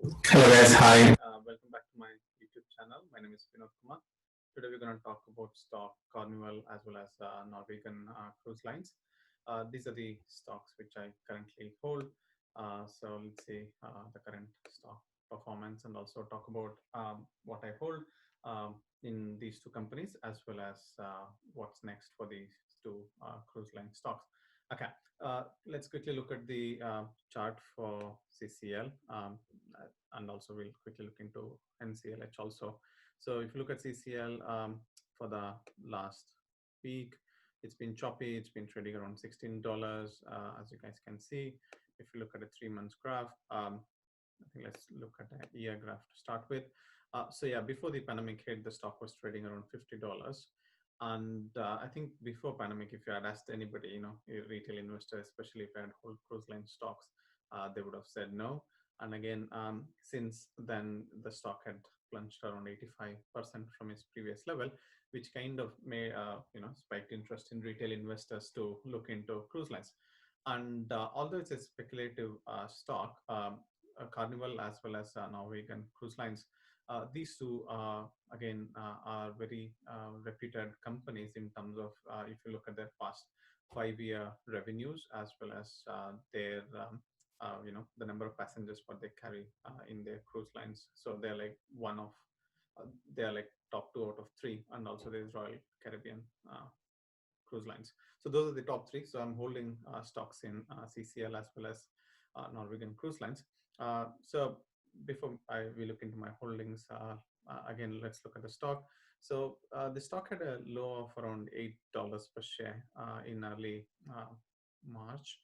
Hello guys, hi. Welcome back to my YouTube channel. My name is Vinod Kumar. Today we're going to talk about stock Carnival as well as Norwegian cruise lines. These are the stocks which I currently hold. So let's see the current stock performance and also talk about what I hold in these two companies as well as what's next for these two cruise line stocks. Okay, let's quickly look at the chart for CCL. And also we'll quickly look into NCLH also. So if you look at CCL for the last week, it's been choppy. It's been trading around $16, as you guys can see. If you look at a 3 months graph, I think let's look at a year graph to start with. So yeah, before the pandemic hit, the stock was trading around $50. And I think before pandemic, if you had asked anybody, retail investor, especially if you had whole cruise line stocks, they would have said no. And again, since then, the stock had plunged around 85% from its previous level, which kind of made, spiked interest in retail investors to look into cruise lines. And although it's a speculative stock, Carnival as well as Norwegian cruise lines, these two, again, are very reputed companies in terms of if you look at their past 5-year revenues as well as their the number of passengers what they carry in their cruise lines. So they're like they're like top 2 out of 3, and also there's Royal Caribbean cruise lines. So those are the top 3. So I'm holding stocks in CCL as well as Norwegian cruise lines. So before we look into my holdings, again, let's look at the stock. So the stock had a low of around $8 per share in early March,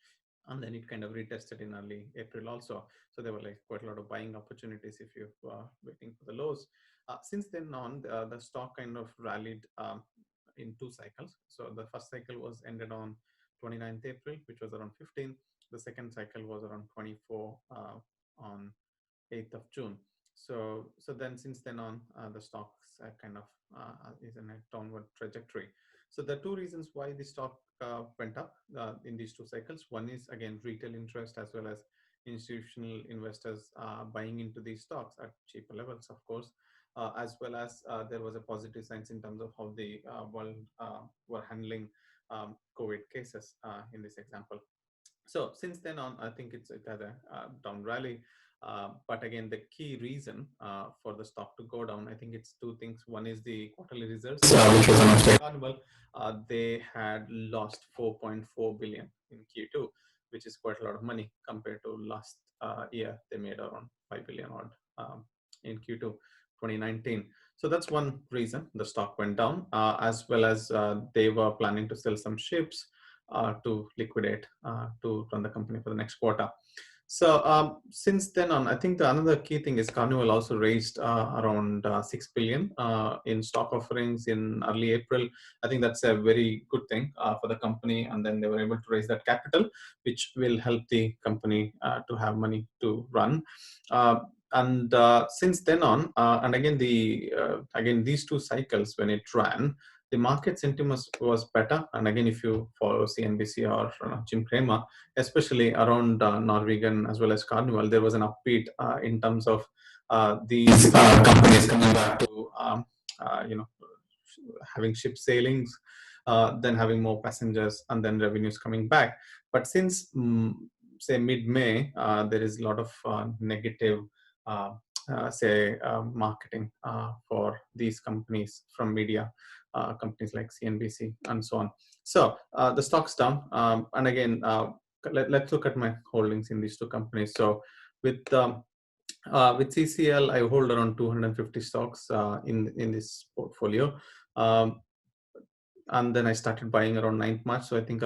and then it kind of retested in early April also. So there were like quite a lot of buying opportunities if you were waiting for the lows. Since then on, the stock kind of rallied in 2 cycles. So the first cycle was ended on 29th April, which was around 15. The second cycle was around 24 on 8th of June. So then since then on, the stocks kind of is in a downward trajectory. So the 2 reasons why the stock went up in these 2 cycles. One is again retail interest as well as institutional investors buying into these stocks at cheaper levels, of course, as well as there was a positive signs in terms of how the world were handling COVID cases in this example. So since then on, I think it had a down rally. But again, the key reason for the stock to go down, I think it's 2 things. One is the quarterly results, which was announced by Carnival. They had lost 4.4 billion in Q2, which is quite a lot of money compared to last year. They made around 5 billion odd in Q2 2019. So that's one reason the stock went down, as well as they were planning to sell some ships to liquidate to run the company for the next quarter. So since then on, I think another key thing is Carnival also raised around 6 billion in stock offerings in early April. I think that's a very good thing for the company, and then they were able to raise that capital, which will help the company to have money to run. And since then on, and again again these 2 cycles when it ran, the market sentiment was better. And again, if you follow CNBC or Jim Cramer, especially around Norwegian as well as Carnival, there was an upbeat in terms of these companies coming back to having ship sailings, then having more passengers, and then revenues coming back. But since say mid-May, there is a lot of negative marketing for these companies from media companies like CNBC and so on. So the stock's down. And again, let's look at my holdings in these 2 companies. So with CCL, I hold around 250 stocks in this portfolio. And then I started buying around 9th March. So I think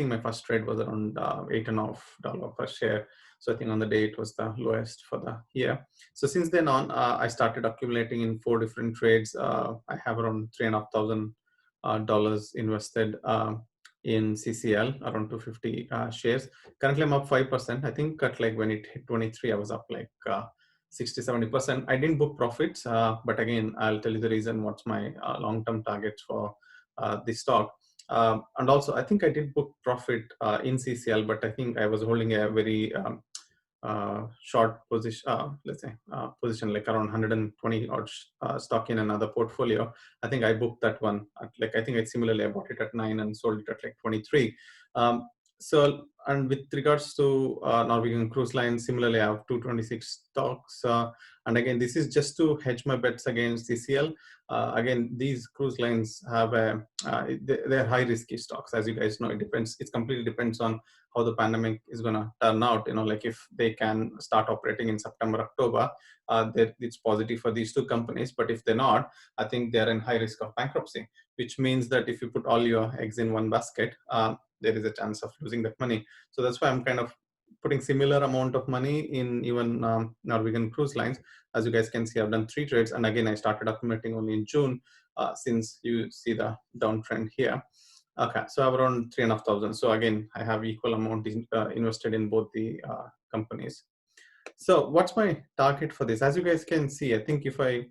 my first trade was around $8.5 per share. So I think on the day it was the lowest for the year. So since then on, I started accumulating in 4 different trades. I have around $3,500 invested in CCL, around 250 shares. Currently I'm up 5%. I think when it hit 23, I was up like 60-70%. I didn't book profits, but again, I'll tell you the reason. What's my long-term targets for the stock. And also, I think I did book profit in CCL, but I think I was holding a very short position, let's say position like around 120 odd stock in another portfolio. I think I booked that one at like, I think I similarly I bought it at 9 and sold it at like 23. So, and with regards to Norwegian Cruise Line, similarly, I have 226 stocks. And again, this is just to hedge my bets against CCL. Again, these cruise lines have they're high risky stocks. As you guys know, it depends. It completely depends on how the pandemic is going to turn out. You know, like if they can start operating in September, October, it's positive for these two companies. But if they're not, I think they're in high risk of bankruptcy, which means that if you put all your eggs in one basket, there is a chance of losing that money. So that's why I'm kind of putting similar amount of money in even Norwegian Cruise Lines. As you guys can see, I've done 3 trades, and again, I started accumulating only in June, since you see the downtrend here. Okay, so I have around 3,500. So again, I have equal amount invested in both the companies. So what's my target for this? As you guys can see, I think if I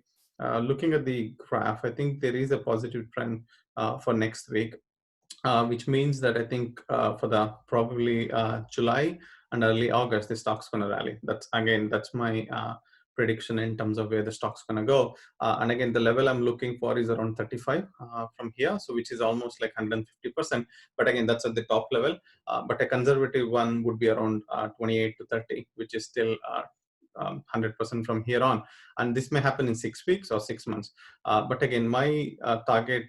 looking at the graph, I think there is a positive trend for next week. Which means that I think for the probably July and early August, the stock's going to rally. That's my prediction in terms of where the stock's going to go. And again, the level I'm looking for is around 35 from here, so which is almost like 150%. But again, that's at the top level. But a conservative one would be around 28 to 30, which is still 100% from here on. And this may happen in 6 weeks or 6 months. But again, my target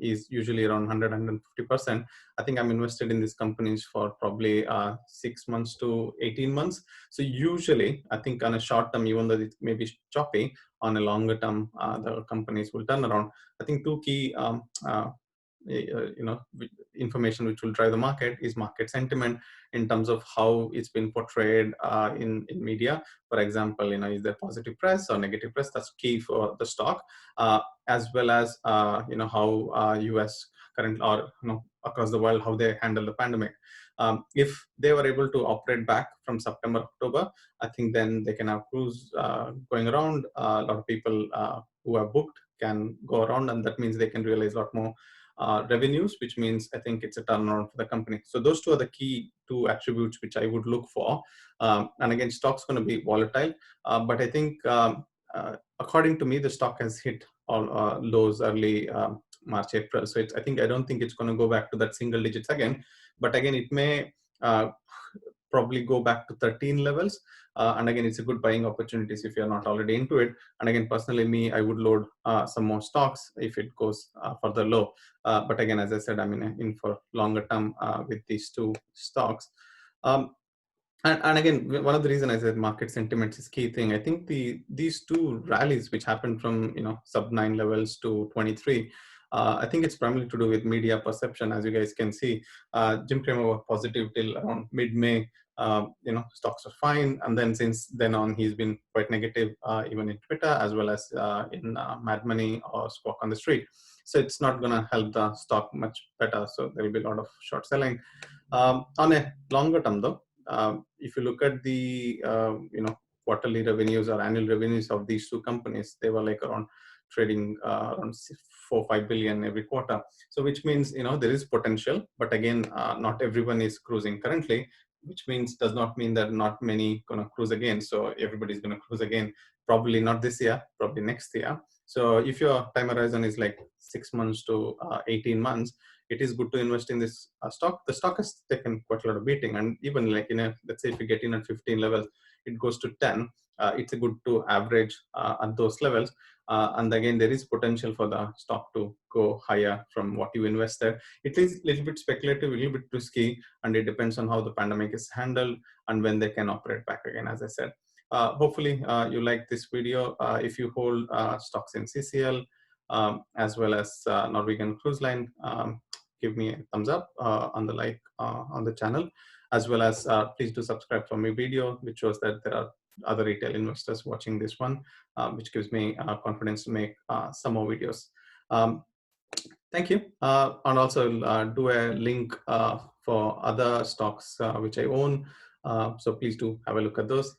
is usually around 100, 150%. I think I'm invested in these companies for probably 6 months to 18 months. So usually, I think on a short term, even though it may be choppy, on a longer term, the companies will turn around. I think 2 key information which will drive the market is market sentiment in terms of how it's been portrayed in media. For example, is there positive press or negative press? That's key for the stock, as well as how US current or across the world, how they handle the pandemic. If they were able to operate back from September, October, I think then they can have cruise going around. A lot of people who are booked can go around, and that means they can realize a lot more revenues, which means I think it's a turnaround for the company. So those 2 are the key 2 attributes which I would look for. And again, stock's going to be volatile, but I think according to me, the stock has hit all lows early March, April. So I don't think it's going to go back to that single digits again. But again, it may probably go back to 13 levels. And again, it's a good buying opportunities if you're not already into it. And again, personally, I would load some more stocks if it goes further low. But again, as I said, I'm in for longer term with these 2 stocks. And again, one of the reasons I said market sentiment is key thing. I think these 2 rallies which happened from sub 9 levels to 23, I think it's primarily to do with media perception. As you guys can see, Jim Cramer was positive till around mid-May. Stocks are fine, and then since then on, he's been quite negative, even in Twitter as well as in Mad Money or Squawk on the Street. So it's not going to help the stock much better. So there will be a lot of short selling. On a longer term, though, if you look at the quarterly revenues or annual revenues of these 2 companies, they were like around trading around 4-5 billion every quarter. So which means there is potential, but again, not everyone is cruising currently, which means does not mean that not many gonna cruise again. So everybody's gonna cruise again, probably not this year, probably next year. So if your time horizon is like 6 months to 18 months, it is good to invest in this stock. The stock has taken quite a lot of beating, and even like let's say if you get in at 15 levels, it goes to 10. It's a good to average at those levels. And again, there is potential for the stock to go higher from what you invested. It is a little bit speculative, a little bit risky, and it depends on how the pandemic is handled and when they can operate back again, as I said. Hopefully, you like this video. If you hold stocks in CCL, as well as Norwegian Cruise Line, give me a thumbs up on the like on the channel, as well as please do subscribe for my video, which shows that there are other retail investors watching this one, which gives me confidence to make some more videos. Thank you. And also do a link for other stocks which I own. So please do have a look at those.